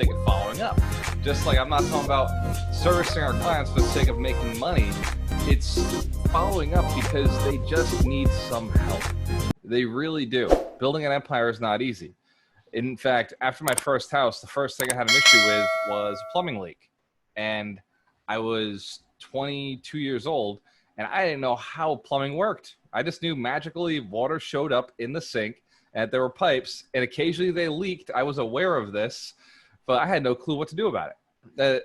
sake of following up. Just like I'm not talking about servicing our clients for the sake of making money. It's following up because they just need some help. They really do. Building an empire is not easy. In fact, after my first house, the first thing I had an issue with was a plumbing leak. And I was 22 years old and I didn't know how plumbing worked. I just knew magically water showed up in the sink and there were pipes and occasionally they leaked. I was aware of this, but I had no clue what to do about it.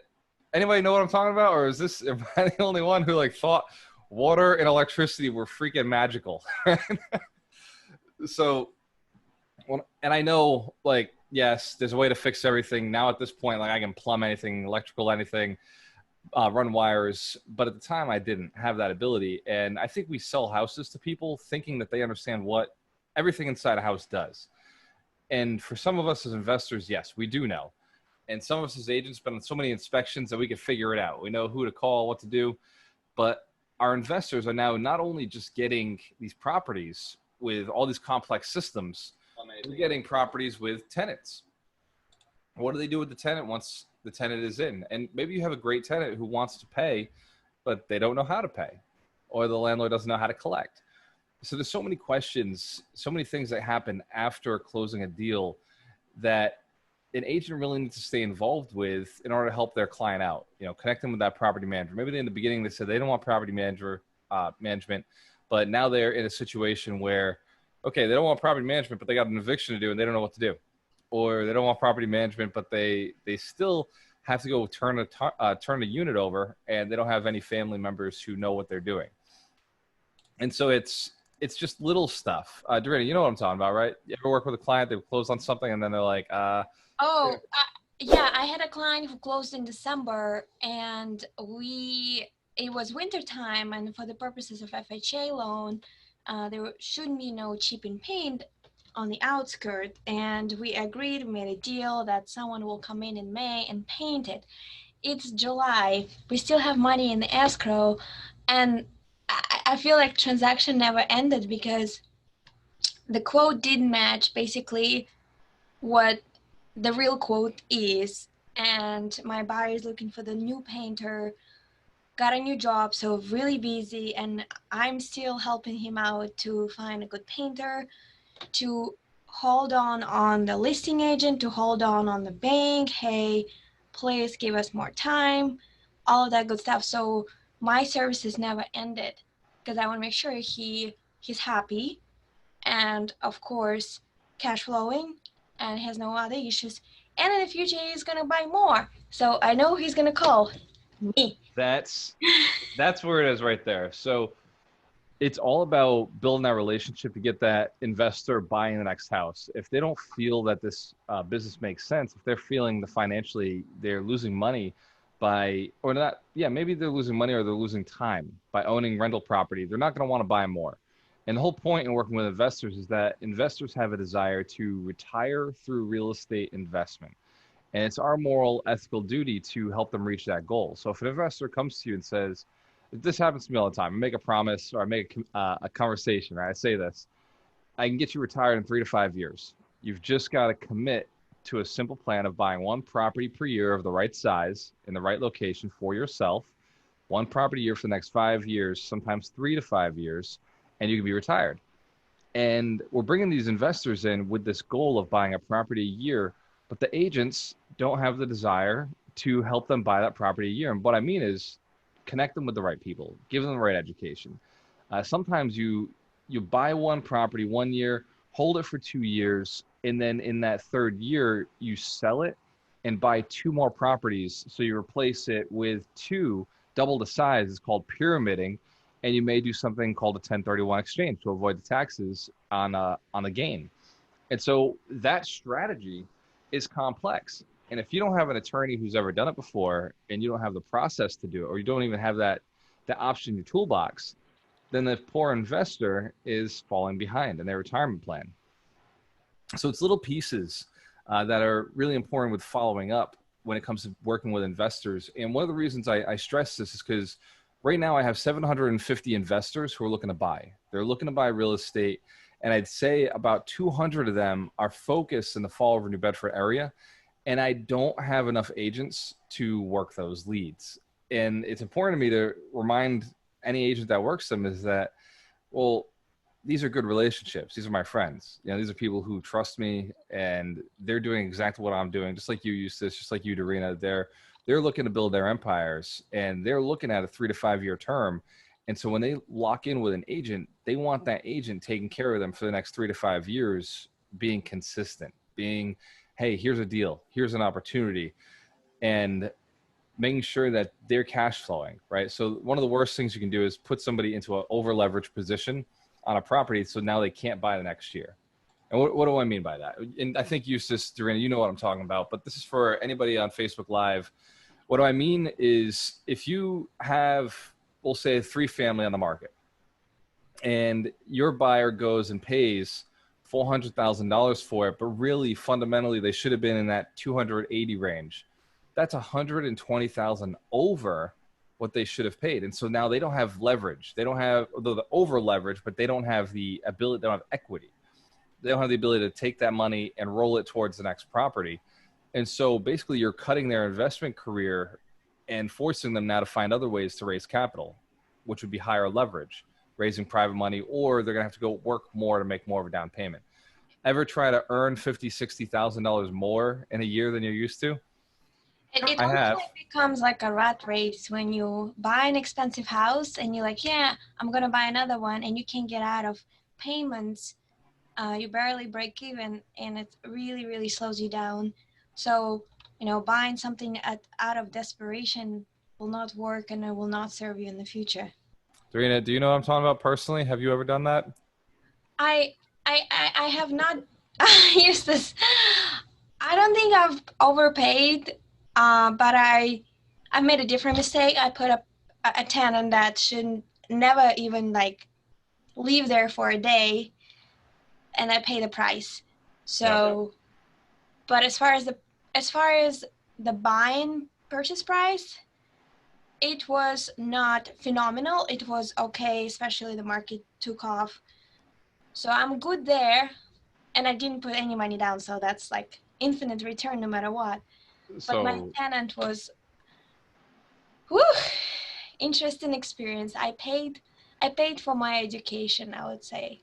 Anybody know what I'm talking about? Or am I the only one who thought water and electricity were freaking magical? So, and I know yes, there's a way to fix everything now at this point. I can plumb anything, electrical, anything, run wires. But at the time I didn't have that ability. And I think we sell houses to people thinking that they understand what everything inside a house does. And for some of us as investors, yes, we do know. And some of us as agents been on so many inspections that we can figure it out. We know who to call, what to do. But our investors are now not only just getting these properties with all these complex systems, they're getting properties with tenants. What do they do with the tenant once the tenant is in? And maybe you have a great tenant who wants to pay, but they don't know how to pay, or the landlord doesn't know how to collect. So there's so many questions, so many things that happen after closing a deal that an agent really needs to stay involved with in order to help their client out. Connect them with that property manager. Maybe in the beginning they said they don't want property management, but now they're in a situation where, okay, they don't want property management, but they got an eviction to do and they don't know what to do. Or they don't want property management, but they still have to go turn a unit over and they don't have any family members who know what they're doing. And so it's just little stuff. Dorina, you know what I'm talking about, right? You ever work with a client, they've closed on something and then they're like, yeah, I had a client who closed in December and it was winter time, and for the purposes of FHA loan, there shouldn't be no chipping paint on the outskirt, and we agreed, we made a deal that someone will come in May and paint it. It's July, we still have money in the escrow, and I feel like transaction never ended because the quote didn't match basically what the real quote is, and my buyer is looking for the new painter, got a new job, so really busy, and I'm still helping him out to find a good painter, to hold on the listing agent, to hold on the bank. Hey, please give us more time, all of that good stuff. So my services never ended because I want to make sure he's happy, and of course cash flowing, and has no other issues, and in the future he's gonna buy more, so I know he's gonna call me. that's where it is right there. So it's all about building that relationship to get that investor buying the next house. If they don't feel that this business makes sense, if they're feeling financially they're losing money or not, yeah, maybe they're losing money or they're losing time by owning rental property, they're not going to want to buy more. And the whole point in working with investors is that investors have a desire to retire through real estate investment. And it's our moral, ethical duty to help them reach that goal. So if an investor comes to you and says, this happens to me all the time, I make a promise or I make a conversation, right? I say this, I can get you retired in 3 to 5 years. You've just got to commit to a simple plan of buying one property per year of the right size in the right location for yourself, one property a year for the next 5 years, sometimes 3 to 5 years, and you can be retired. And we're bringing these investors in with this goal of buying a property a year, but the agents don't have the desire to help them buy that property a year. And what I mean is connect them with the right people, give them the right education. Sometimes you buy one property 1 year, hold it for 2 years, and then in that third year, you sell it and buy 2 more properties. So you replace it with 2, double the size. It's called pyramiding. And you may do something called a 1031 exchange to avoid the taxes on the gain. And so that strategy is complex. And if you don't have an attorney who's ever done it before and you don't have the process to do it, or you don't even have that option in your toolbox, then the poor investor is falling behind in their retirement plan. So it's little pieces that are really important with following up when it comes to working with investors. And one of the reasons I stress this is because right now I have 750 investors who are looking to buy. They're looking to buy real estate. And I'd say about 200 of them are focused in the Fall River, New Bedford area. and I don't have enough agents to work those leads. And it's important to me to remind any agent that works them is that, well, these are good relationships. These are my friends. You know, these are people who trust me, and they're doing exactly what I'm doing. Just like you, Eustace, just like you, Darina. They're looking to build their empires, and they're looking at a 3 to 5 year term. And so when they lock in with an agent, they want that agent taking care of them for the next 3 to 5 years, being consistent, being, hey, here's a deal, here's an opportunity, and making sure that they're cash flowing, right? So one of the worst things you can do is put somebody into an over leveraged position on a property, so now they can't buy the next year. And what do I mean by that? And I think Eustace, Darina, you know what I'm talking about, but this is for anybody on Facebook Live. What do I mean is, if you have, we'll say, a 3-family on the market, and your buyer goes and pays $400,000 for it, but really fundamentally they should have been in that 280 range. That's 120,000 over what they should have paid. And so now they don't have leverage. They don't have the over leverage, but they don't have the ability, they don't have equity. They don't have the ability to take that money and roll it towards the next property. And so basically you're cutting their investment career and forcing them now to find other ways to raise capital, which would be higher leverage, raising private money, or they're going to have to go work more to make more of a down payment. Ever try to earn $50,000, $60,000 more in a year than you're used to? It I also have. becomes like a rat race when you buy an expensive house and you're like, yeah, I'm going to buy another one, and you can't get out of payments. You barely break even, and it really, really slows you down. So, buying something out of desperation will not work, and it will not serve you in the future. Darina, do you know what I'm talking about personally? Have you ever done that? I I have not used this. I don't think I've overpaid, but I made a different mistake. I put a tenant that should never even like leave there for a day, and I pay the price. Yep. So, but as far as the buying purchase price, it was not phenomenal. It was okay, especially the market took off. So I'm good there, and I didn't put any money down, so that's like infinite return no matter what. But my So, tenant was, whew, interesting experience. I paid for my education, I would say.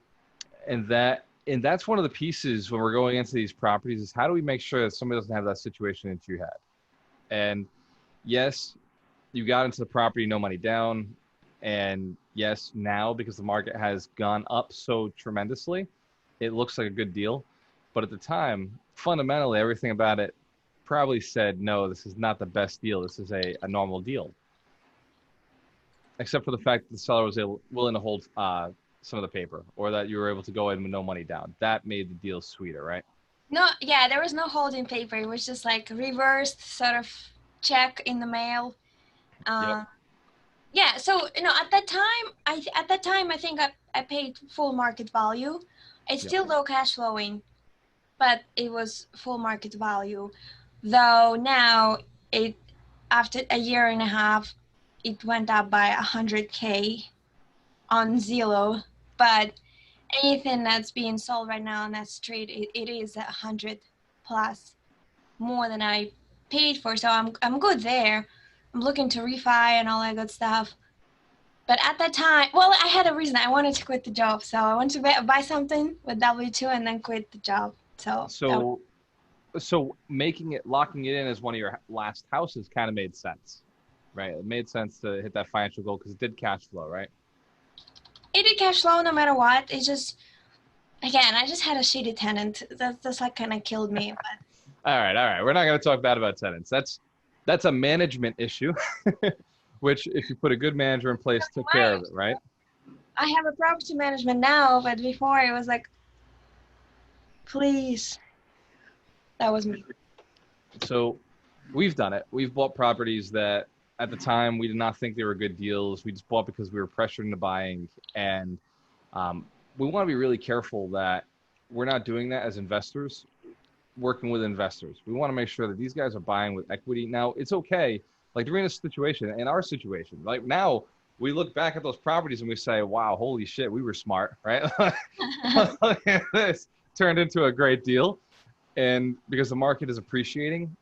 and that's one of the pieces when we're going into these properties is, how do we make sure that somebody doesn't have that situation that you had? And yes, you got into the property, no money down. And yes, now because the market has gone up so tremendously, it looks like a good deal. But at the time, fundamentally, everything about it probably said, no, this is not the best deal. This is a normal deal, except for the fact that the seller was willing to hold some of the paper, or that you were able to go in with no money down. That made the deal sweeter, right? No, yeah, there was no holding paper. It was just like reversed sort of check in the mail. Yep. Uh, yeah, so at that time I think I paid full market value. It's Yep. still low cash flowing, but it was full market value. Though now it after a year and a half, it went up by 100K on Zillow. But anything that's being sold right now on that street, it is 100 plus more than I paid for. So I'm good there. I'm looking to refi and all that good stuff. But at that time, well, I had a reason. I wanted to quit the job. So I wanted to buy something with W-2 and then quit the job. So So locking it in as one of your last houses kind of made sense, right? It made sense to hit that financial goal because it did cash flow, right? it did cash flow no matter what. It's just, again, I just had a shitty tenant. That's like kind of killed me. But All right. We're not going to talk bad about tenants. That's a management issue, which if you put a good manager in place, took care of it, right? I have a property management now, but before it was like, please. That was me. So we've done it. We've bought properties that at the time we did not think they were good deals. We just bought because we were pressured into buying. And we want to be really careful that we're not doing that as investors, working with investors. We want to make sure that these guys are buying with equity. Now, it's okay. Like during this situation, in our situation, like now we look back at those properties and we say, wow, holy shit, we were smart, right? Look at this, turned into a great deal. And because the market is appreciating,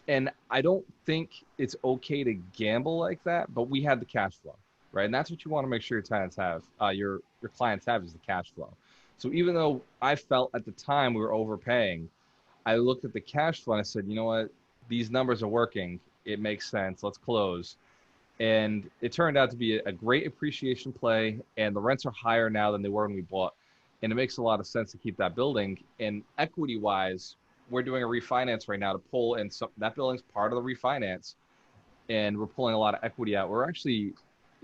and I don't think it's okay to gamble like that, but we had the cash flow, right? And that's what you want to make sure your tenants have, your clients have, is the cash flow. So even though I felt at the time we were overpaying, I looked at the cash flow and I said, you know what, these numbers are working. It makes sense. Let's close. And it turned out to be a great appreciation play, and the rents are higher now than they were when we bought, and it makes a lot of sense to keep that building. And equity wise, we're doing a refinance right now to pull in some, that building's part of the refinance, and we're pulling a lot of equity out. We're actually,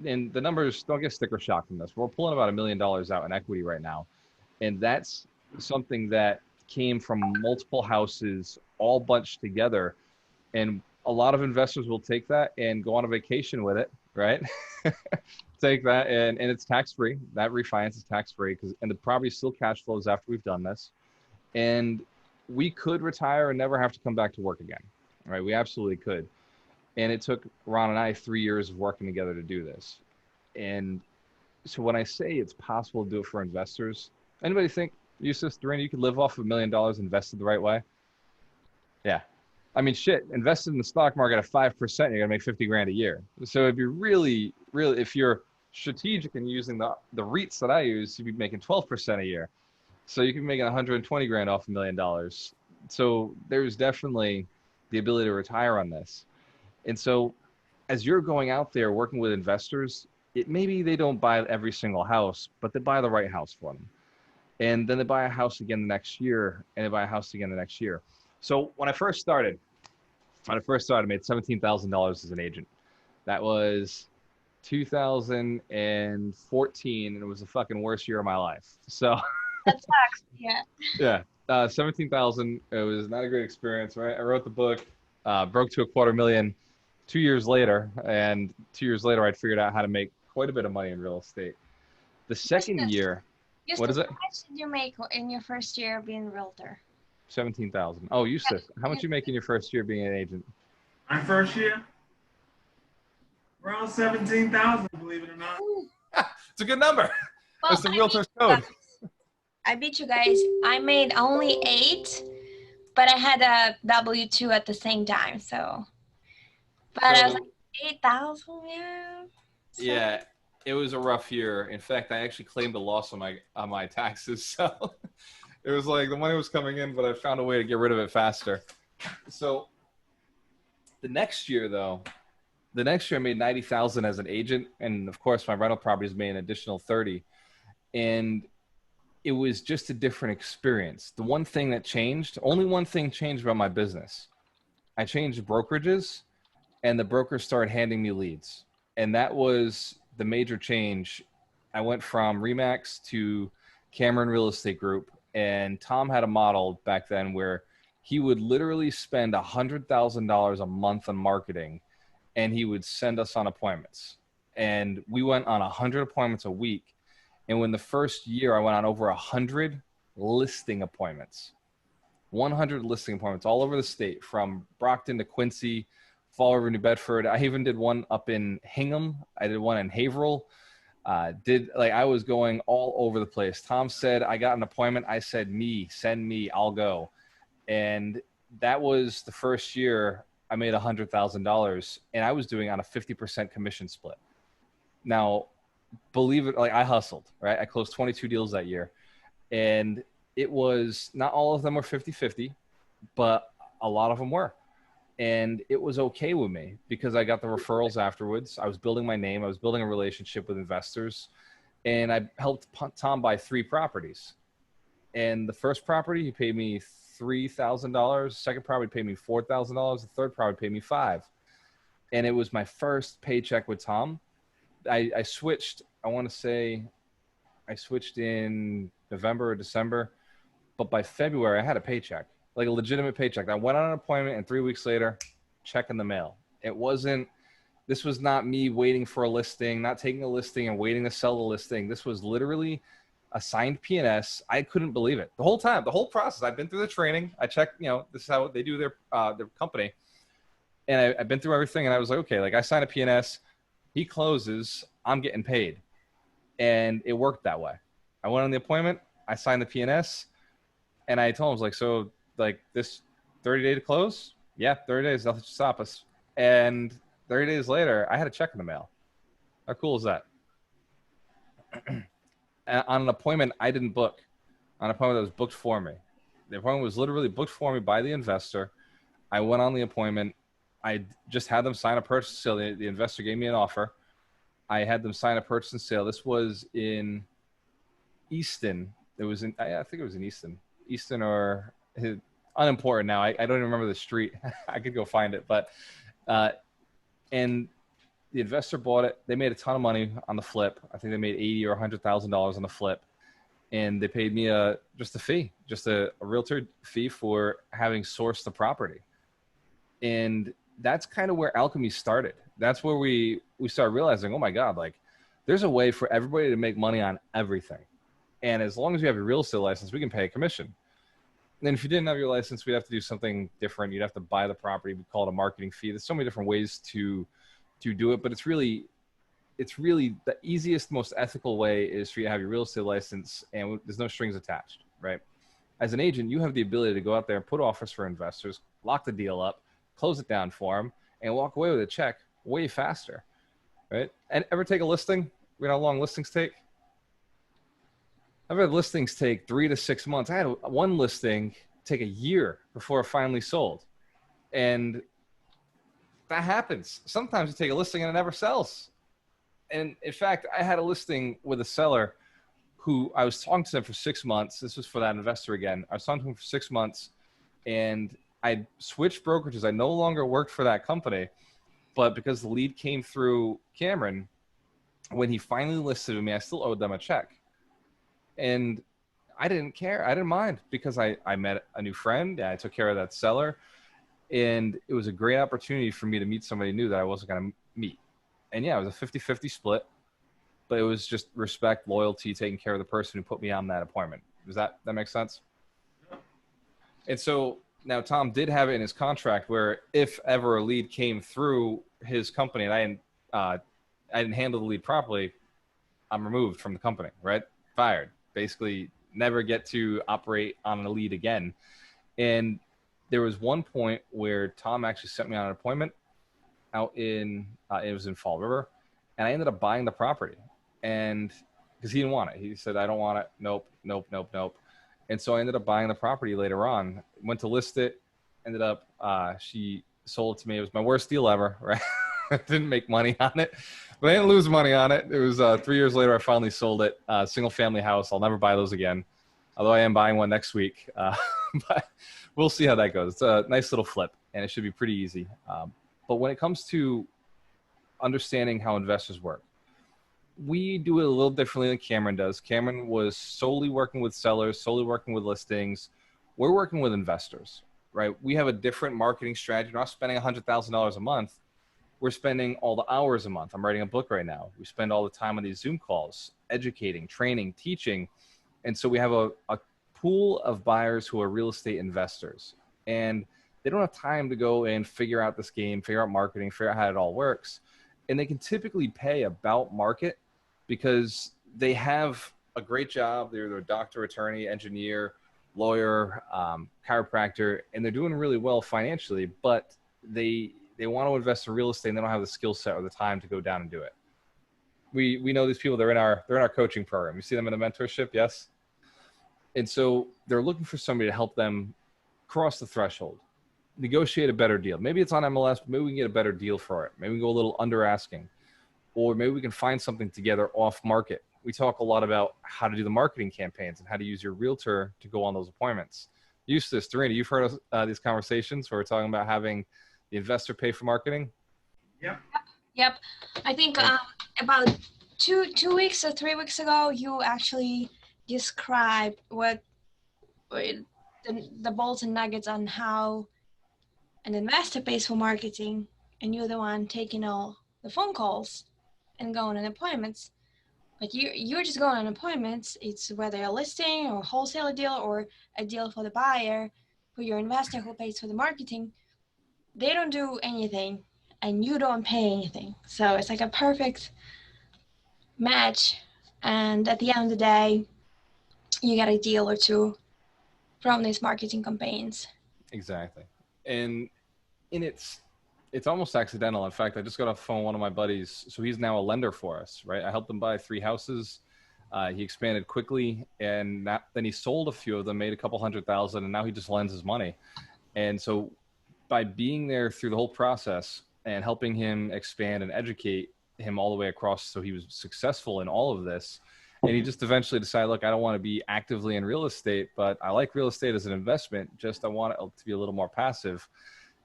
and the numbers, don't get sticker shock from this, we're pulling about $1 million out in equity right now, and that's something that came from multiple houses all bunched together. And a lot of investors will take that and go on a vacation with it, right? Take that, and it's tax free. That refinance is tax free, because, and the property still cash flows after we've done this. And we could retire and never have to come back to work again, right? We absolutely could. And it took Ron and I 3 years of working together to do this. And so when I say it's possible to do it for investors, anybody think, Yusuf, Doreen, you could live off $1 million invested the right way? Yeah. I mean, shit, invested in the stock market at 5%, you're going to make 50 grand a year. So if you're really, if you're strategic and using the REITs that I use, you'd be making 12% a year. So you can make 120 grand off $1 million. So there's definitely the ability to retire on this. And so as you're going out there working with investors, it maybe they don't buy every single house, but they buy the right house for them. And then they buy a house again the next year, and they buy a house again the next year. So when I first started, I made $17,000 as an agent. That was 2014, and it was the fucking worst year of my life. So That sucks. Yeah. yeah, 17,000. It was not a great experience, right? I wrote the book, broke to $250,000 2 years later, and 2 years later, I'd figured out how to make quite a bit of money in real estate. The second year, what is it? How much did you make in your first year being a realtor? 17,000. Oh, Yusuf, how much you make in your first year being an agent? My first year, around 17,000, believe it or not. It's a good number. Well, That's the realtor's code. I beat you guys. I made only 8, but I had a W-2 at the same time. So, but I was like 8,000, yeah. So. Yeah, it was a rough year. In fact, I actually claimed a loss on my taxes. So it was like the money was coming in, but I found a way to get rid of it faster. So the next year, I made 90,000 as an agent, and of course, my rental properties made an additional 30, and it was just a different experience. The one thing that changed, only one thing changed about my business. I changed brokerages, and the brokers started handing me leads, and that was the major change. I went from Remax to Cameron Real Estate Group, and Tom had a model back then where he would literally spend $100,000 a month on marketing, and he would send us on appointments. And we went on 100 appointments a week. And when the first year, I went on over 100 listing appointments. 100 listing appointments all over the state, from Brockton to Quincy, Fall River, New Bedford. I even did one up in Hingham. I did one in Haverhill. I was going all over the place. Tom said, I got an appointment. I said, send me, I'll go. And that was the first year I made $100,000, and I was doing on a 50% commission split. Now, believe it, I hustled, right? I closed 22 deals that year, and it was, not all of them were 50-50, but a lot of them were. And it was okay with me because I got the referrals afterwards. I was building my name. I was building a relationship with investors, and I helped Tom buy 3 properties. And the first property, he paid me $3,000. Second property paid me $4,000. The third property paid me $5,000. And it was my first paycheck with Tom. I switched, I want to say I switched in November or December, but by February I had a paycheck, like a legitimate paycheck. I went on an appointment, and 3 weeks later, check in the mail. This was not me waiting for a listing, not taking a listing and waiting to sell the listing. This was literally a signed P&S. I couldn't believe it. The whole time, the whole process, I've been through the training. I checked, this is how they do their company. And I've been through everything, and I was like, okay, I signed a P&S. He closes, I'm getting paid. And it worked that way. I went on the appointment, I signed the P&S, and I told him, I was like, so like this 30 day to close. Yeah, 30 days, nothing to stop us. And 30 days later, I had a check in the mail. How cool is that? On an appointment I didn't book, on an appointment that was booked for me. The appointment was literally booked for me by the investor. I went on the appointment. I just had them sign a purchase sale. The investor gave me an offer. I had them sign a purchase and sale. This was in Easton. It was in, I think it was in Easton or unimportant now. I don't even remember the street. I could go find it, but, and the investor bought it. They made a ton of money on the flip. I think they made $80,000 or $100,000 on the flip. And they paid me just a fee, just a realtor fee for having sourced the property. And that's kind of where alchemy started. That's where we started realizing, oh my God, like there's a way for everybody to make money on everything. And as long as you have your real estate license, we can pay a commission. And then if you didn't have your license, we'd have to do something different. You'd have to buy the property. We call it a marketing fee. There's so many different ways to do it, but it's really the easiest, most ethical way is for you to have your real estate license and there's no strings attached, right? As an agent, you have the ability to go out there and put offers for investors, lock the deal up, close it down for them, and walk away with a check way faster, right? And ever take a listing? You know how long listings take? I've had listings take 3 to 6 months. I had one listing take a year before it finally sold. And that happens. Sometimes you take a listing and it never sells. And in fact, I had a listing with a seller who I was talking to them for 6 months. This was for that investor again. I was talking to him for 6 months and I switched brokerages. I no longer worked for that company, but because the lead came through Cameron, when he finally listed with me, I still owed them a check. And I didn't care. I didn't mind because I met a new friend. I took care of that seller. And it was a great opportunity for me to meet somebody new that I wasn't going to meet. And yeah, it was a 50-50 split, but it was just respect, loyalty, taking care of the person who put me on that appointment. Does that make sense? And so now Tom did have it in his contract where if ever a lead came through his company and I didn't handle the lead properly, I'm removed from the company, right? Fired. Basically never get to operate on a lead again. And there was one point where Tom actually sent me on an appointment out in, it was in Fall River, and I ended up buying the property. And because he didn't want it, he said, I don't want it. Nope. And so I ended up buying the property later on, went to list it, ended up, she sold it to me. It was my worst deal ever, right? I didn't make money on it, but I didn't lose money on it. It was 3 years later, I finally sold it. Single family house. I'll never buy those again. Although I am buying one next week, but we'll see how that goes. It's a nice little flip and it should be pretty easy. But when it comes to understanding how investors work, we do it a little differently than Cameron does. Cameron was solely working with sellers, solely working with listings. We're working with investors, right? We have a different marketing strategy. We're not spending $100,000 a month. We're spending all the hours a month. I'm writing a book right now. We spend all the time on these Zoom calls, educating, training, teaching. And so we have a pool of buyers who are real estate investors. And they don't have time to go and figure out this game, figure out marketing, figure out how it all works. And they can typically pay about market because they have a great job. They're a doctor, attorney, engineer, lawyer, chiropractor, and they're doing really well financially, but they want to invest in real estate and they don't have the skill set or the time to go down and do it. We know these people, they're in our coaching program. You see them in the mentorship, yes? And so they're looking for somebody to help them cross the threshold, negotiate a better deal. Maybe it's on MLS, but maybe we can get a better deal for it. Maybe we can go a little under asking, or maybe we can find something together off market. We talk a lot about how to do the marketing campaigns and how to use your realtor to go on those appointments. Eustace, Dorina, you've heard of these conversations where we're talking about having the investor pay for marketing? Yep. I think about two weeks or 3 weeks ago, you actually described what the bolts and nuggets on how an investor pays for marketing, and you're the one taking all the phone calls and going on appointments. But you're just going on appointments. It's whether a listing or a wholesale deal or a deal for the buyer, for your investor who pays for the marketing. They don't do anything and you don't pay anything. So it's like a perfect match. And at the end of the day, you get a deal or two from these marketing campaigns. Exactly. And it's almost accidental. In fact, I just got off the phone with one of my buddies. So he's now a lender for us, right? I helped him buy 3 houses. He expanded quickly, and then he sold a few of them, made a couple $100,000, and now he just lends his money. And so by being there through the whole process and helping him expand and educate him all the way across, so he was successful in all of this, and he just eventually decided, look, I don't want to be actively in real estate, but I like real estate as an investment. Just I want it to be a little more passive.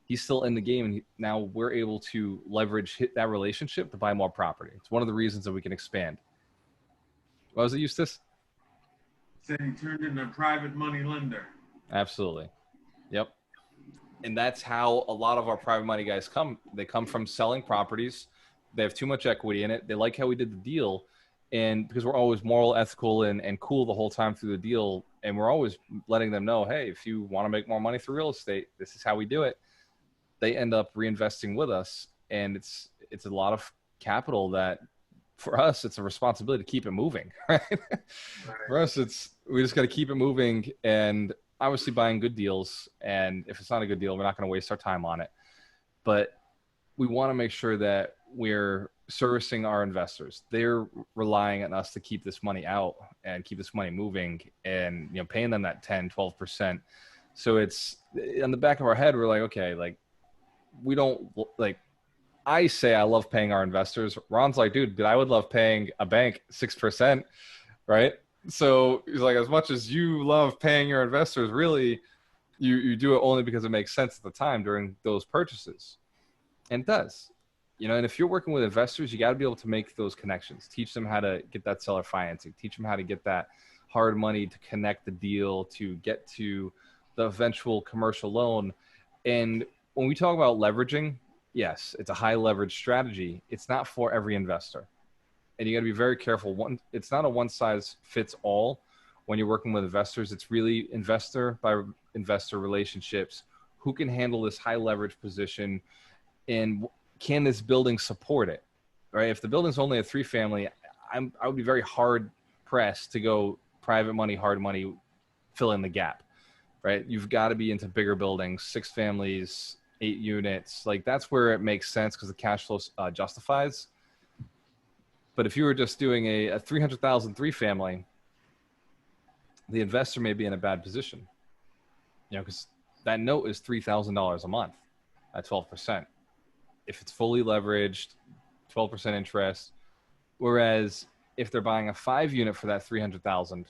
He's still in the game, and now we're able to leverage that relationship to buy more property. It's one of the reasons that we can expand. What was it, Eustace? Said he turned into a private money lender. Absolutely. Yep. And that's how a lot of our private money guys come. They come from selling properties. They have too much equity in it. They like how we did the deal. And because we're always moral, ethical, and cool the whole time through the deal. And we're always letting them know, hey, if you want to make more money through real estate, this is how we do it. They end up reinvesting with us. And it's a lot of capital that, for us, it's a responsibility to keep it moving, right? For us, we just got to keep it moving and obviously buying good deals. And if it's not a good deal, we're not going to waste our time on it. But we want to make sure that we're servicing our investors. They're relying on us to keep this money out and keep this money moving, and paying them that 10, 12%. So it's in the back of our head, we're like, okay, like we don't like. I say I love paying our investors. Ron's like, dude, I would love paying a bank 6%, right? So he's like, as much as you love paying your investors, really, you do it only because it makes sense at the time during those purchases. And it does. And if you're working with investors, you got to be able to make those connections. Teach them how to get that seller financing. Teach them how to get that hard money to connect the deal, to get to the eventual commercial loan. And when we talk about leveraging, yes, it's a high leverage strategy. It's not for every investor. And you got to be very careful. It's not a one size fits all when you're working with investors. It's really investor by investor relationships. Who can handle this high leverage position, and can this building support it? Right? If the building's only a 3-family, I would be very hard pressed to go private money, hard money, fill in the gap. Right? You've got to be into bigger buildings, 6 families, 8 units. Like that's where it makes sense because the cash flow justifies. But if you were just doing a 300,000 3-family, the investor may be in a bad position, because that note is $3,000 a month at 12%. If it's fully leveraged, 12% interest. Whereas if they're buying a 5-unit for that 300,000,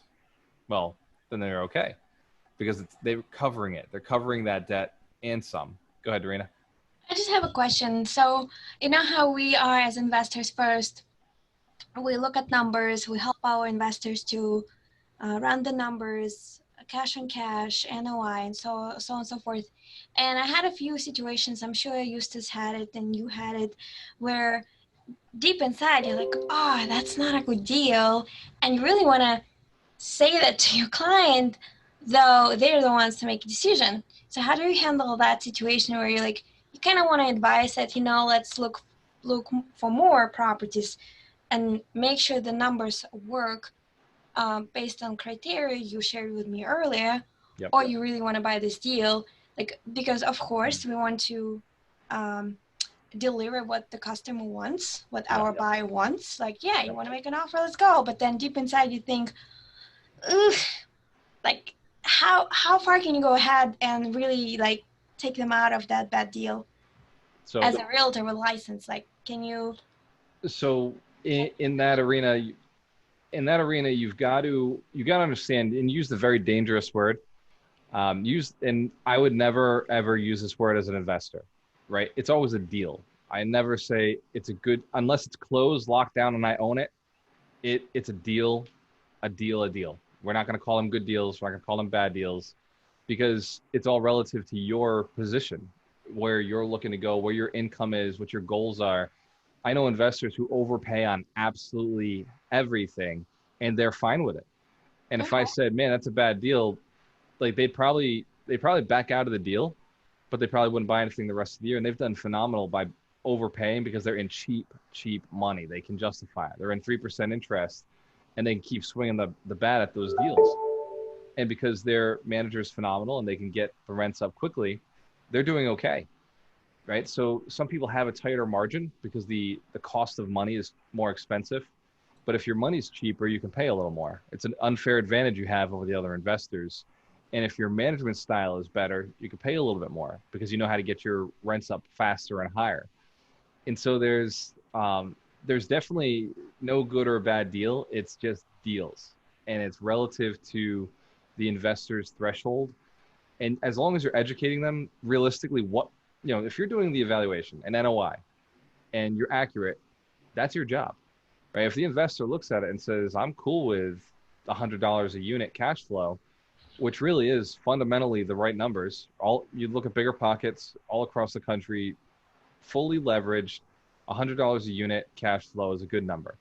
well, then they're okay because they're covering it. They're covering that debt and some. Go ahead, Dorina. I just have a question. So you know how we are as investors first, we look at numbers, we help our investors to run the numbers, cash on cash, NOI, and so on and so forth. And I had a few situations, I'm sure Eustace had it and you had it, where deep inside you're like, oh, that's not a good deal. And you really want to say that to your client, though they're the ones to make a decision. So how do you handle that situation where you're like, you kind of want to advise that, let's look for more properties and make sure the numbers work based on criteria you shared with me earlier, Yep. or you really want to buy this deal, because of course we want to deliver what the customer wants, what our buyer wants. You want to make an offer, let's go. But then deep inside you think, ugh, how far can you go ahead and really take them out of that bad deal? So as a realtor with license, can you? So in that arena, you've got to understand and use the very dangerous word. And I would never ever use this word as an investor, right? It's always a deal. I never say it's a good, unless it's closed, locked down, and I own it. It's a deal. We're not going to call them good deals. We're not going to call them bad deals, because it's all relative to your position, where you're looking to go, where your income is, what your goals are. I know investors who overpay on absolutely everything, and they're fine with it. And if I said, man, that's a bad deal, they'd probably back out of the deal, but they probably wouldn't buy anything the rest of the year. And they've done phenomenal by overpaying because they're in cheap money. They can justify it. They're in 3% interest, and they can keep swinging the bat at those deals. And because their manager is phenomenal and they can get the rents up quickly, they're doing okay, right? So some people have a tighter margin because the cost of money is more expensive. But if your money's cheaper, you can pay a little more. It's an unfair advantage you have over the other investors. And if your management style is better, you can pay a little bit more because you know how to get your rents up faster and higher. And so there's definitely no good or bad deal. It's just deals, and it's relative to the investor's threshold. And as long as you're educating them realistically, what if you're doing the evaluation and NOI and you're accurate, that's your job, right? If the investor looks at it and says, "I'm cool with $100 a unit cash flow," which really is fundamentally the right numbers. All you look at bigger pockets all across the country, fully leveraged, $100 a unit cash flow is a good number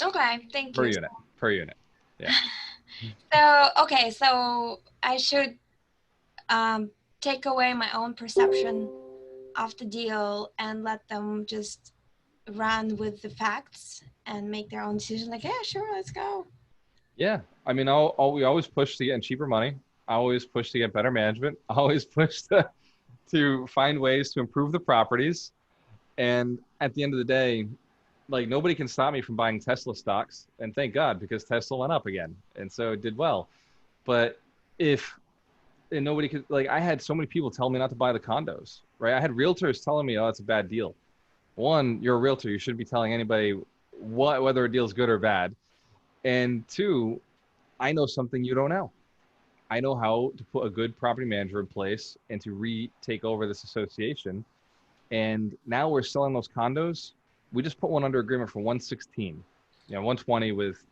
Okay, thank per you. unit. Per unit, yeah. So I should take away my own perception of the deal and let them just run with the facts and make their own decision. Like, yeah, sure, let's go. Yeah, I mean, we always push to get cheaper money. I always push to get better management. I always push to find ways to improve the properties. And at the end of the day, like nobody can stop me from buying Tesla stocks. And thank God, because Tesla went up again. And so it did well. But and nobody could, like, I had so many people tell me not to buy the condos, right? I had realtors telling me, oh, it's a bad deal. One, you're a realtor. You shouldn't be telling anybody whether a deal's good or bad. And two, I know something you don't know. I know how to put a good property manager in place and to retake over this association. And now we're selling those condos. We just put one under agreement for 116, 120 with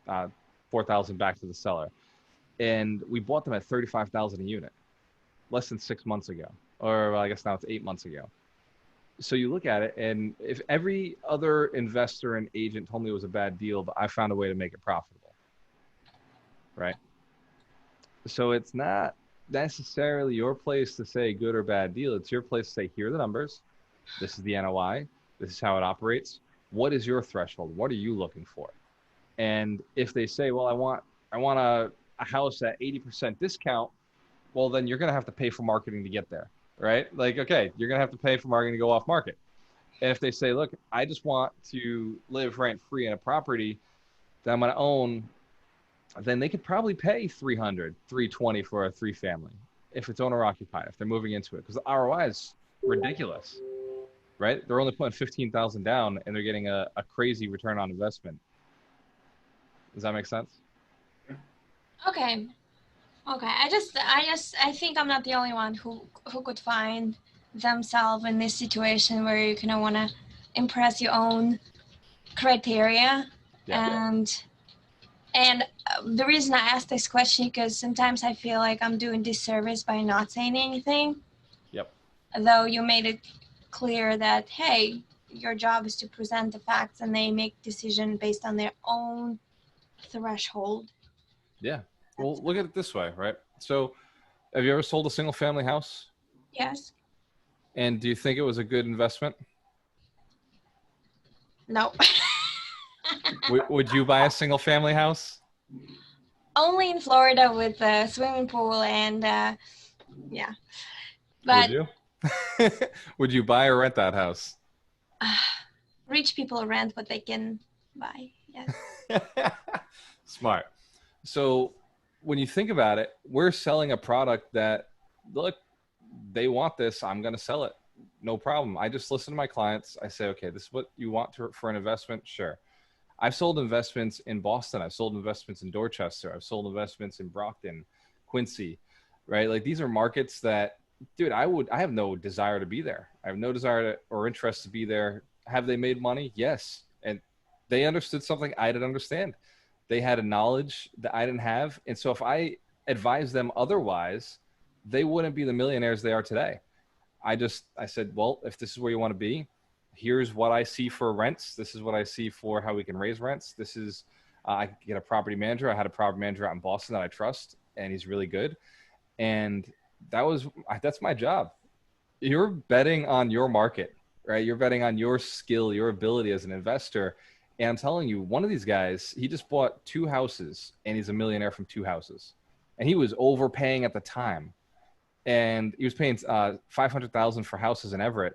4,000 back to the seller. And we bought them at 35,000 a unit less than 6 months ago, or well, I guess now it's 8 months ago. So you look at it, and if every other investor and agent told me it was a bad deal, but I found a way to make it profitable, right? So it's not necessarily your place to say good or bad deal. It's your place to say, here are the numbers. This is the NOI. This is how it operates. What is your threshold? What are you looking for? And if they say, well, I want a house at 80% discount, well, then you're going to have to pay for marketing to get there, right? Like, okay, you're going to have to pay for marketing to go off market. And if they say, look, I just want to live rent free in a property that I'm going to own, then they could probably pay $300, $320 for a 3-family if it's owner occupied, if they're moving into it, because the ROI is ridiculous, right? They're only putting 15,000 down and they're getting a crazy return on investment. Does that make sense? Okay. I think I'm not the only one who could find themselves in this situation where you kind of want to impress your own criteria. Yeah. And the reason I asked this question because sometimes I feel like I'm doing disservice by not saying anything. Yep. Though you made it clear that, hey, your job is to present the facts and they make decision based on their own threshold. Yeah. Well, look at it this way, right? So have you ever sold a single family house? Yes. And do you think it was a good investment? No. Would you buy a single family house? Only in Florida with a swimming pool and yeah. But Would you? Would you buy or rent that house? Rich people rent what they can buy. Yes. Smart. So when you think about it, we're selling a product that, look, they want this. I'm going to sell it. No problem. I just listen to my clients. I say, okay, this is what you want for an investment. Sure. I've sold investments in Boston. I've sold investments in Dorchester. I've sold investments in Brockton, Quincy, right? Like these are markets that, dude, I have no desire to be there. I have no desire or interest to be there. Have they made money? Yes. And they understood something I didn't understand. They had a knowledge that I didn't have. And so if I advised them otherwise, they wouldn't be the millionaires they are today. I said, well, if this is where you want to be, here's what I see for rents. This is what I see for how we can raise rents. This is, I could get a property manager. I had a property manager out in Boston that I trust, and he's really good. And that's my job. You're betting on your market, right? You're betting on your skill, your ability as an investor. And I'm telling you, one of these guys, he just bought 2 houses, and he's a millionaire from 2 houses. And he was overpaying at the time. And he was paying $500,000 for houses in Everett.